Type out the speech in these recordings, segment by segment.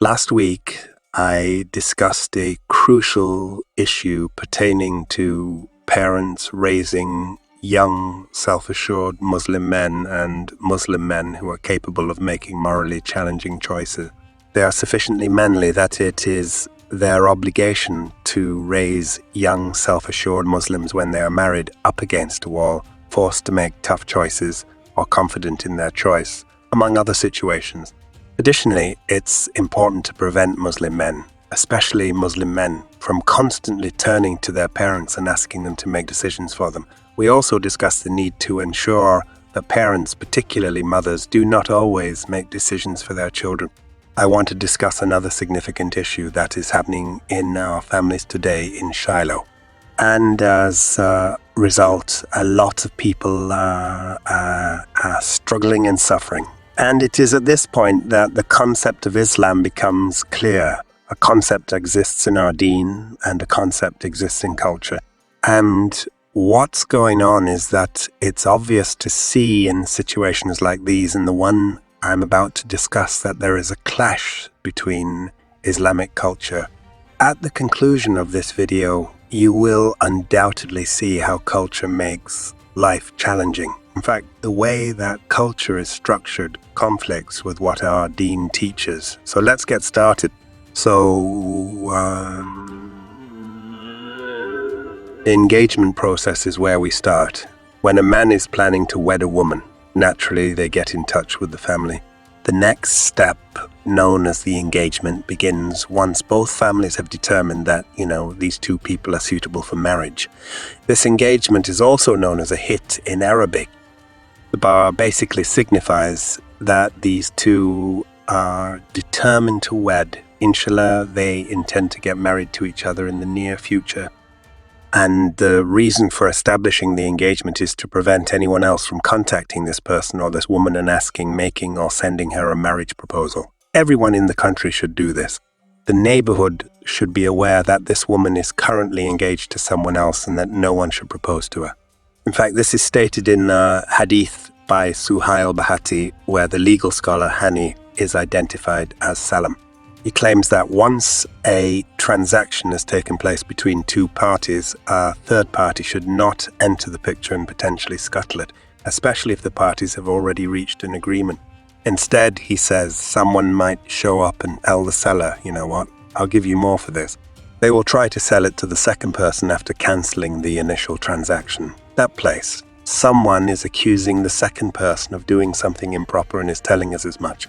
Last week, I discussed a crucial issue pertaining to parents raising young, self-assured Muslim men and Muslim men who are capable of making morally challenging choices. They are sufficiently manly that it is their obligation to raise young, self-assured Muslims when they are married up against a wall, forced to make tough choices or confident in their choice, among other situations. Additionally, it's important to prevent Muslim men, especially Muslim men, from constantly turning to their parents and asking them to make decisions for them. We also discussed the need to ensure that parents, particularly mothers, do not always make decisions for their children. I want to discuss another significant issue that is happening in our families today in Shiloh. And as a result, a lot of people are struggling and suffering. And it is at this point that the concept of Islam becomes clear. A concept exists in our deen and a concept exists in culture. And what's going on is that it's obvious to see in situations like these, and the one I'm about to discuss, that there is a clash between Islamic culture. At the conclusion of this video, you will undoubtedly see how culture makes life challenging. In fact, the way that culture is structured conflicts with what our deen teaches. So let's get started. The engagement process is where we start. When a man is planning to wed a woman, naturally they get in touch with the family. The next step, known as the engagement, begins once both families have determined that, these two people are suitable for marriage. This engagement is also known as a hit in Arabic. The bar basically signifies that these two are determined to wed. Inshallah, they intend to get married to each other in the near future. And the reason for establishing the engagement is to prevent anyone else from contacting this person or this woman and asking, making, or sending her a marriage proposal. Everyone in the country should do this. The neighborhood should be aware that this woman is currently engaged to someone else and that no one should propose to her. In fact, this is stated in a hadith by Suhail Bahati, where the legal scholar Hani is identified as Salam. He claims that once a transaction has taken place between two parties, a third party should not enter the picture and potentially scuttle it, especially if the parties have already reached an agreement. Instead, he says, someone might show up and tell the seller, you know what, I'll give you more for this. They will try to sell it to the second person after cancelling the initial transaction. That place, someone is accusing the second person of doing something improper and is telling us as much.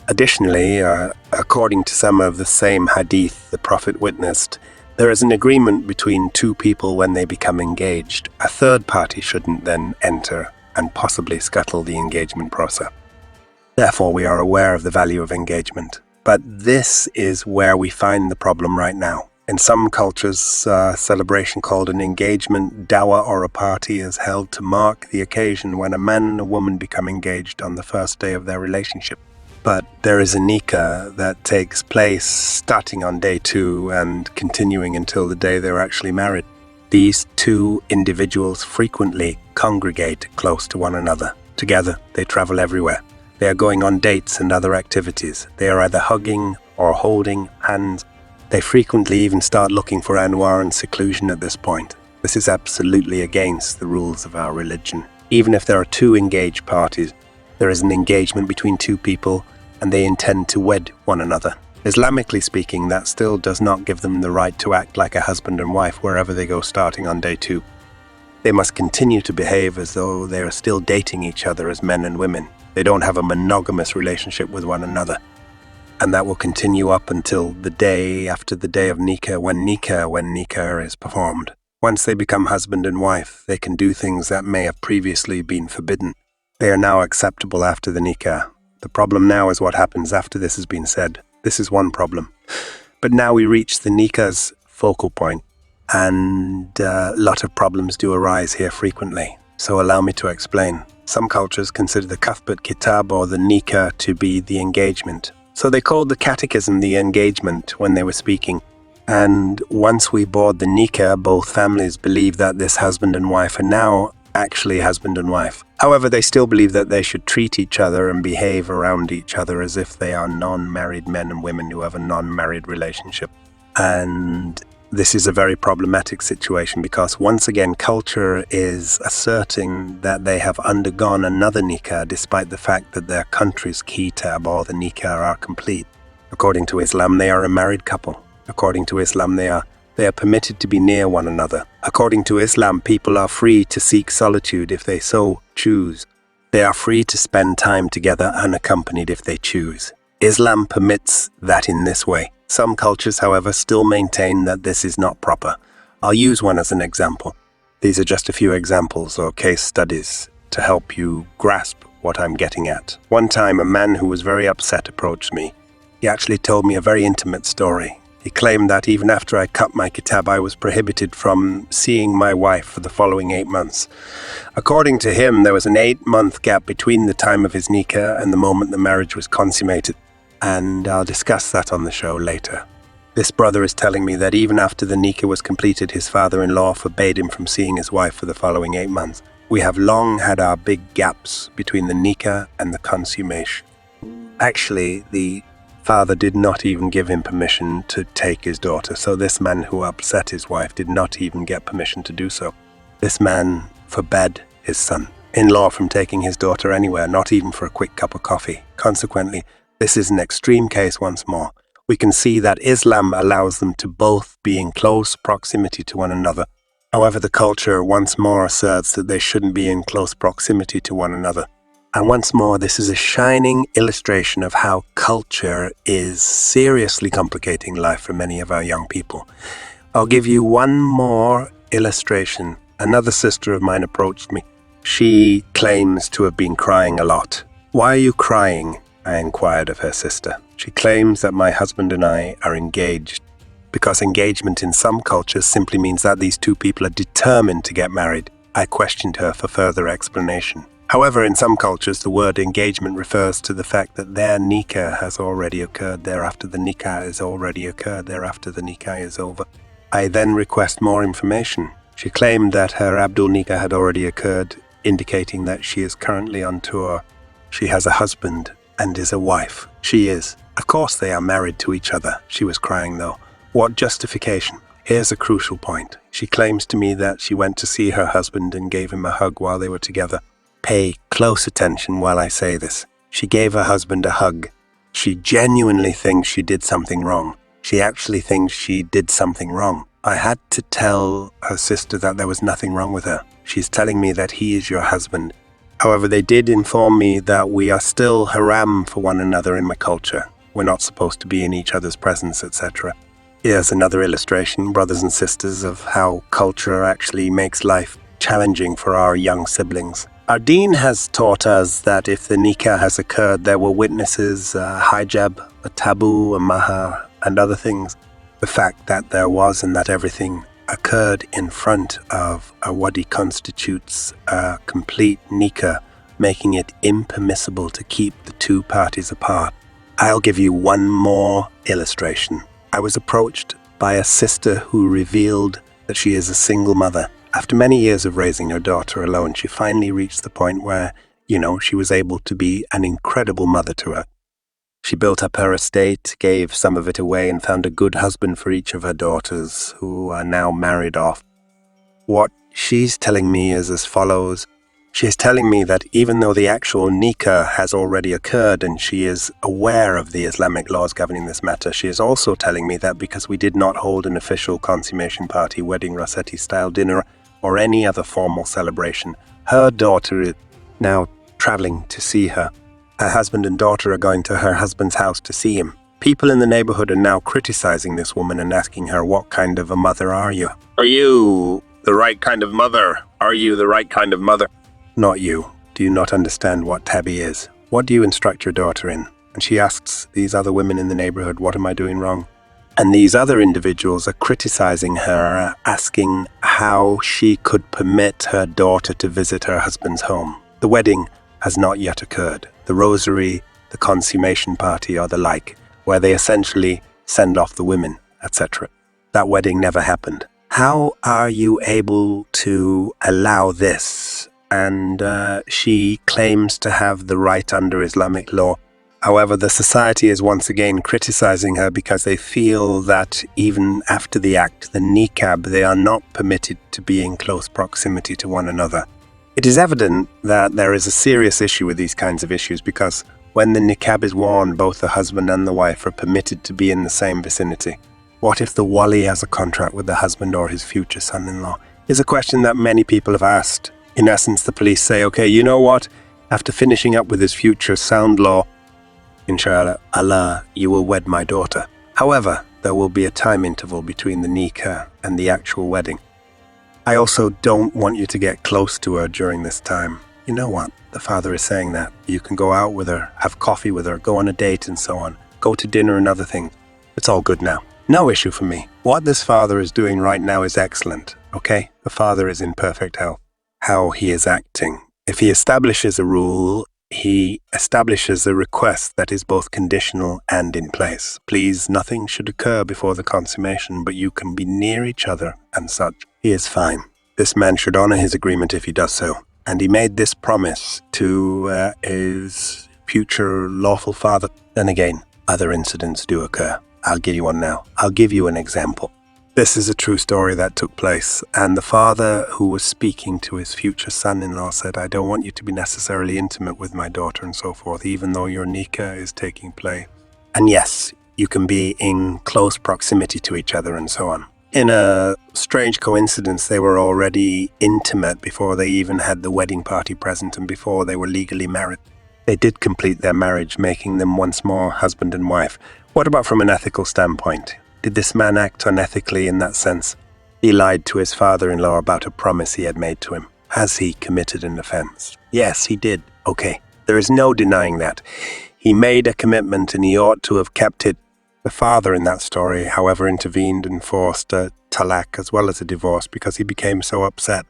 Additionally, according to some of the same hadith the Prophet witnessed, there is an agreement between two people when they become engaged. A third party shouldn't then enter and possibly scuttle the engagement process. Therefore, we are aware of the value of engagement. But this is where we find the problem right now. In some cultures, a celebration called an engagement, dawah, or a party is held to mark the occasion when a man and a woman become engaged on the first day of their relationship. But there is a nikah that takes place starting on day 2 and continuing until the day they're actually married. These two individuals frequently congregate close to one another. Together, they travel everywhere. They are going on dates and other activities. They are either hugging or holding hands. They frequently even start looking for anwar and seclusion at this point. This is absolutely against the rules of our religion. Even if there are two engaged parties, there is an engagement between two people and they intend to wed one another. Islamically speaking, that still does not give them the right to act like a husband and wife wherever they go starting on day 2. They must continue to behave as though they are still dating each other as men and women. They don't have a monogamous relationship with one another. And that will continue up until the day after the day of nikah, when nikah is performed. Once they become husband and wife, they can do things that may have previously been forbidden. They are now acceptable after the nikah. The problem now is what happens after this has been said. This is one problem. But now we reach the nikah's focal point, and a lot of problems do arise here frequently. So allow me to explain. Some cultures consider the kathbat kitab or the nikah to be the engagement. So they called the catechism the engagement when they were speaking. And once we board the nikah, both families believe that this husband and wife are now actually husband and wife. However, they still believe that they should treat each other and behave around each other as if they are non-married men and women who have a non-married relationship. And this is a very problematic situation because once again, culture is asserting that they have undergone another nikah despite the fact that their country's kitab or the nikah are complete. According to Islam, they are a married couple. According to Islam, they are permitted to be near one another. According to Islam, people are free to seek solitude if they so choose. They are free to spend time together unaccompanied if they choose. Islam permits that in this way. Some cultures, however, still maintain that this is not proper. I'll use one as an example. These are just a few examples or case studies to help you grasp what I'm getting at. One time, a man who was very upset approached me. He actually told me a very intimate story. He claimed that even after I cut my kitab, I was prohibited from seeing my wife for the following 8 months. According to him, there was an 8-month gap between the time of his nikah and the moment the marriage was consummated. And I'll discuss that on the show later. This brother is telling me that even after the nikah was completed, his father-in-law forbade him from seeing his wife for the following 8 months. We have long had our big gaps between the nikah and the consummation. Actually, the father did not even give him permission to take his daughter, so this man who upset his wife did not even get permission to do so. This man forbade his son-in-law from taking his daughter anywhere, not even for a quick cup of coffee. Consequently, this is an extreme case once more. We can see that Islam allows them to both be in close proximity to one another. However, the culture once more asserts that they shouldn't be in close proximity to one another. And once more, this is a shining illustration of how culture is seriously complicating life for many of our young people. I'll give you one more illustration. Another sister of mine approached me. She claims to have been crying a lot. "Why are you crying?" I inquired of her sister. She claims that my husband and I are engaged, because engagement in some cultures simply means that these two people are determined to get married. I questioned her for further explanation. However, in some cultures, the word engagement refers to the fact that their nikah has already occurred, thereafter the nikah has already occurred, thereafter the nikah is over. I then request more information. She claimed that her Abdul nikah had already occurred, indicating that she is currently on tour. She has a husband and is a wife. She is. Of course they are married to each other. She was crying though. What justification? Here's a crucial point. She claims to me that she went to see her husband and gave him a hug while they were together. Pay close attention while I say this. She gave her husband a hug. She genuinely thinks she did something wrong. She actually thinks she did something wrong. I had to tell her sister that there was nothing wrong with her. She's telling me that he is your husband. However, they did inform me that we are still haram for one another in my culture. We're not supposed to be in each other's presence, etc. Here's another illustration, brothers and sisters, of how culture actually makes life challenging for our young siblings. Our deen has taught us that if the nikah has occurred, there were witnesses, a hijab, a taboo, a mahar, and other things. The fact that there was and that everything occurred in front of a wadi constitutes a complete nikah, making it impermissible to keep the two parties apart. I'll give you one more illustration. I was approached by a sister who revealed that she is a single mother. After many years of raising her daughter alone, she finally reached the point where, she was able to be an incredible mother to her. She built up her estate, gave some of it away, and found a good husband for each of her daughters, who are now married off. What she's telling me is as follows. She is telling me that even though the actual nikah has already occurred and she is aware of the Islamic laws governing this matter, she is also telling me that because we did not hold an official consummation party, wedding Rossetti-style dinner, or any other formal celebration, her daughter is now traveling to see her. Her husband and daughter are going to her husband's house to see him. People in the neighborhood are now criticizing this woman and asking her, "What kind of a mother are you? Are you the right kind of mother? Are you the right kind of mother?" Not you. Do you not understand what tabi is? What do you instruct your daughter in? And she asks these other women in the neighborhood, "What am I doing wrong?" And these other individuals are criticizing her, asking how she could permit her daughter to visit her husband's home. The wedding has not yet occurred. The rosary, the consummation party, or the like, where they essentially send off the women, etc. That wedding never happened. How are you able to allow this and she claims to have the right under Islamic law. However, the society is once again criticizing her because they feel that even after the act, the niqab, they are not permitted to be in close proximity to one another. It is evident that there is a serious issue with these kinds of issues because when the niqab is worn, both the husband and the wife are permitted to be in the same vicinity. What if the wali has a contract with the husband or his future son-in-law? Is a question that many people have asked. In essence, the police say, okay, you know what? After finishing up with his future sound-law, inshallah, Allah, you will wed my daughter. However, there will be a time interval between the nikah and the actual wedding. I also don't want you to get close to her during this time. You know what? The father is saying that. You can go out with her, have coffee with her, go on a date and so on. Go to dinner and other things. It's all good now. No issue for me. What this father is doing right now is excellent, okay? The father is in perfect health. How he is acting. If he establishes a rule, he establishes a request that is both conditional and in place. Please, nothing should occur before the consummation, but you can be near each other and such. He is fine. This man should honor his agreement if he does so. And he made this promise to his future lawful father. Then again, other incidents do occur. I'll give you one now. I'll give you an example. This is a true story that took place, and the father who was speaking to his future son-in-law said, I don't want you to be necessarily intimate with my daughter and so forth, even though your nikah is taking place. And yes, you can be in close proximity to each other and so on. In a strange coincidence, they were already intimate before they even had the wedding party present and before they were legally married. They did complete their marriage, making them once more husband and wife. What about from an ethical standpoint? Did this man act unethically in that sense? He lied to his father-in-law about a promise he had made to him. Has he committed an offense? Yes, he did. Okay, there is no denying that. He made a commitment and he ought to have kept it. The father in that story, however, intervened and forced a talaq as well as a divorce because he became so upset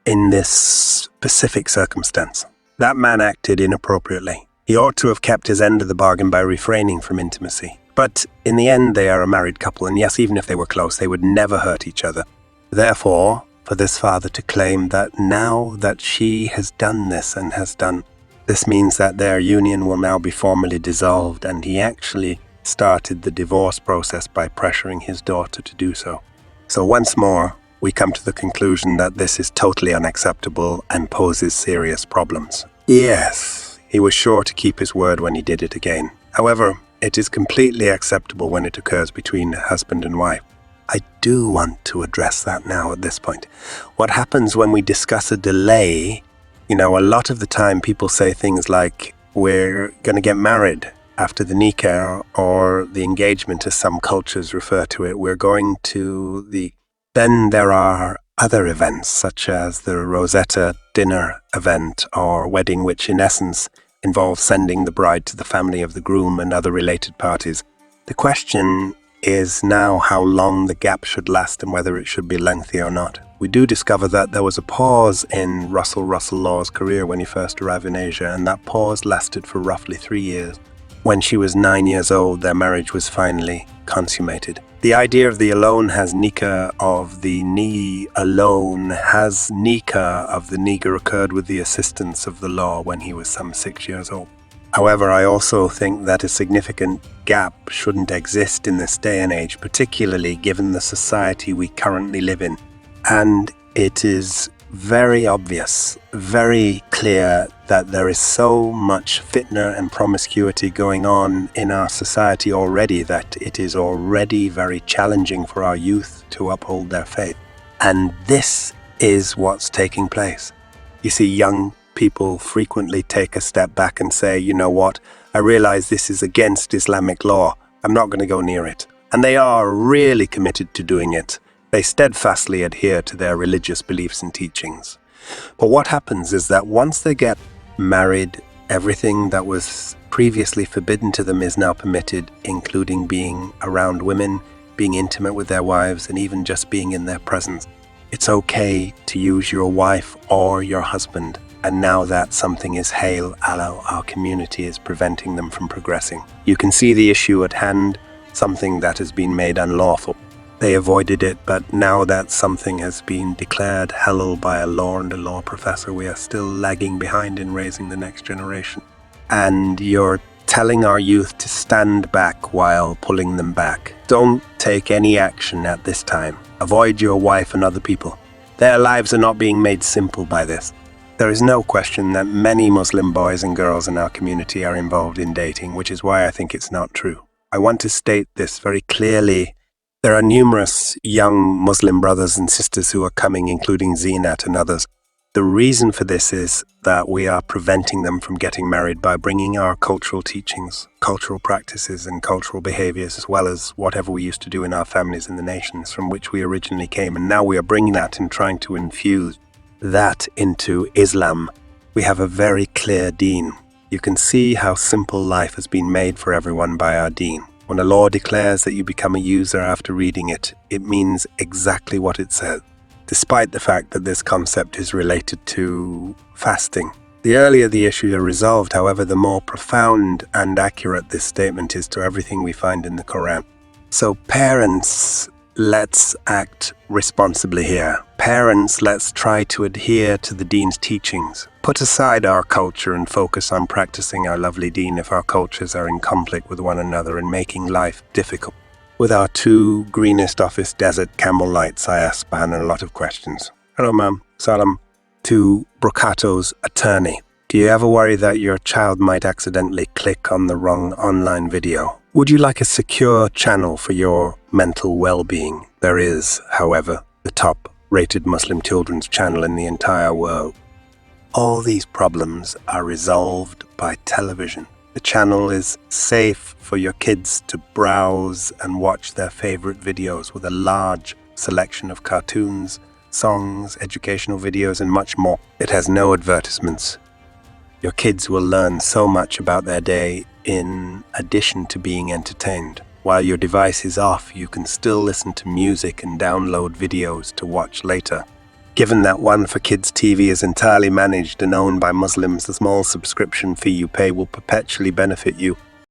in this specific circumstance. That man acted inappropriately. He ought to have kept his end of the bargain by refraining from intimacy. But in the end, they are a married couple, and yes, even if they were close, they would never hurt each other. Therefore, for this father to claim that now that she has done this and has done, this means that their union will now be formally dissolved, and he actually started the divorce process by pressuring his daughter to do so. So once more, we come to the conclusion that this is totally unacceptable and poses serious problems. Yes, he was sure to keep his word when he did it again. However, it is completely acceptable when it occurs between husband and wife. I do want to address that now at this point. What happens when we discuss a delay, a lot of the time people say things like, we're going to get married after the nikah or the engagement, as some cultures refer to it. We're going to Then there are other events, such as the Rosetta dinner event or wedding, which in essence involves sending the bride to the family of the groom and other related parties. The question is now how long the gap should last and whether it should be lengthy or not. We do discover that there was a pause in Russell Law's career when he first arrived in Asia, and that pause lasted for roughly 3 years. When she was 9 years old, their marriage was finally consummated. The idea of the alone has nikah of the ni alone has nikah of the nigger occurred with the assistance of the law when he was some 6 years old. However, I also think that a significant gap shouldn't exist in this day and age, particularly given the society we currently live in. And it is very obvious, very clear that there is so much fitna and promiscuity going on in our society already that it is already very challenging for our youth to uphold their faith. And this is what's taking place. You see, young people frequently take a step back and say, you know what, I realize this is against Islamic law. I'm not going to go near it. And they are really committed to doing it. They steadfastly adhere to their religious beliefs and teachings. But what happens is that once they get married, everything that was previously forbidden to them is now permitted, including being around women, being intimate with their wives, and even just being in their presence. It's okay to use your wife or your husband, and now that something is hail Allah, our community is preventing them from progressing. You can see the issue at hand, something that has been made unlawful. They avoided it, but now that something has been declared halal by a law and a law professor, we are still lagging behind in raising the next generation. And you're telling our youth to stand back while pulling them back. Don't take any action at this time. Avoid your wife and other people. Their lives are not being made simple by this. There is no question that many Muslim boys and girls in our community are involved in dating, which is why I think it's not true. I want to state this very clearly. There are numerous young Muslim brothers and sisters who are coming, including Zinat and others. The reason for this is that we are preventing them from getting married by bringing our cultural teachings, cultural practices and cultural behaviors, as well as whatever we used to do in our families and the nations from which we originally came. And now we are bringing that and trying to infuse that into Islam. We have a very clear deen. You can see how simple life has been made for everyone by our deen. When a law declares that you become a user after reading it, it means exactly what it says, despite the fact that this concept is related to fasting. The earlier the issue are resolved, however, the more profound and accurate this statement is to everything we find in the Quran. So parents, let's act responsibly here. Parents, let's try to adhere to the Deen's teachings. Put aside our culture and focus on practicing our lovely Deen if our cultures are in conflict with one another and making life difficult. With our two greenest office desert camel lights, I asked Bahan a lot of questions. Hello, ma'am. Salam. To Brocato's attorney. Do you ever worry that your child might accidentally click on the wrong online video? Would you like a secure channel for your mental well-being? There is, however, the top-rated Muslim children's channel in the entire world. All these problems are resolved by television. The channel is safe for your kids to browse and watch their favorite videos with a large selection of cartoons, songs, educational videos, and much more. It has no advertisements. Your kids will learn so much about their day in addition to being entertained. While your device is off, you can still listen to music and download videos to watch later. Given that One for Kids TV is entirely managed and owned by Muslims, the small subscription fee you pay will perpetually benefit you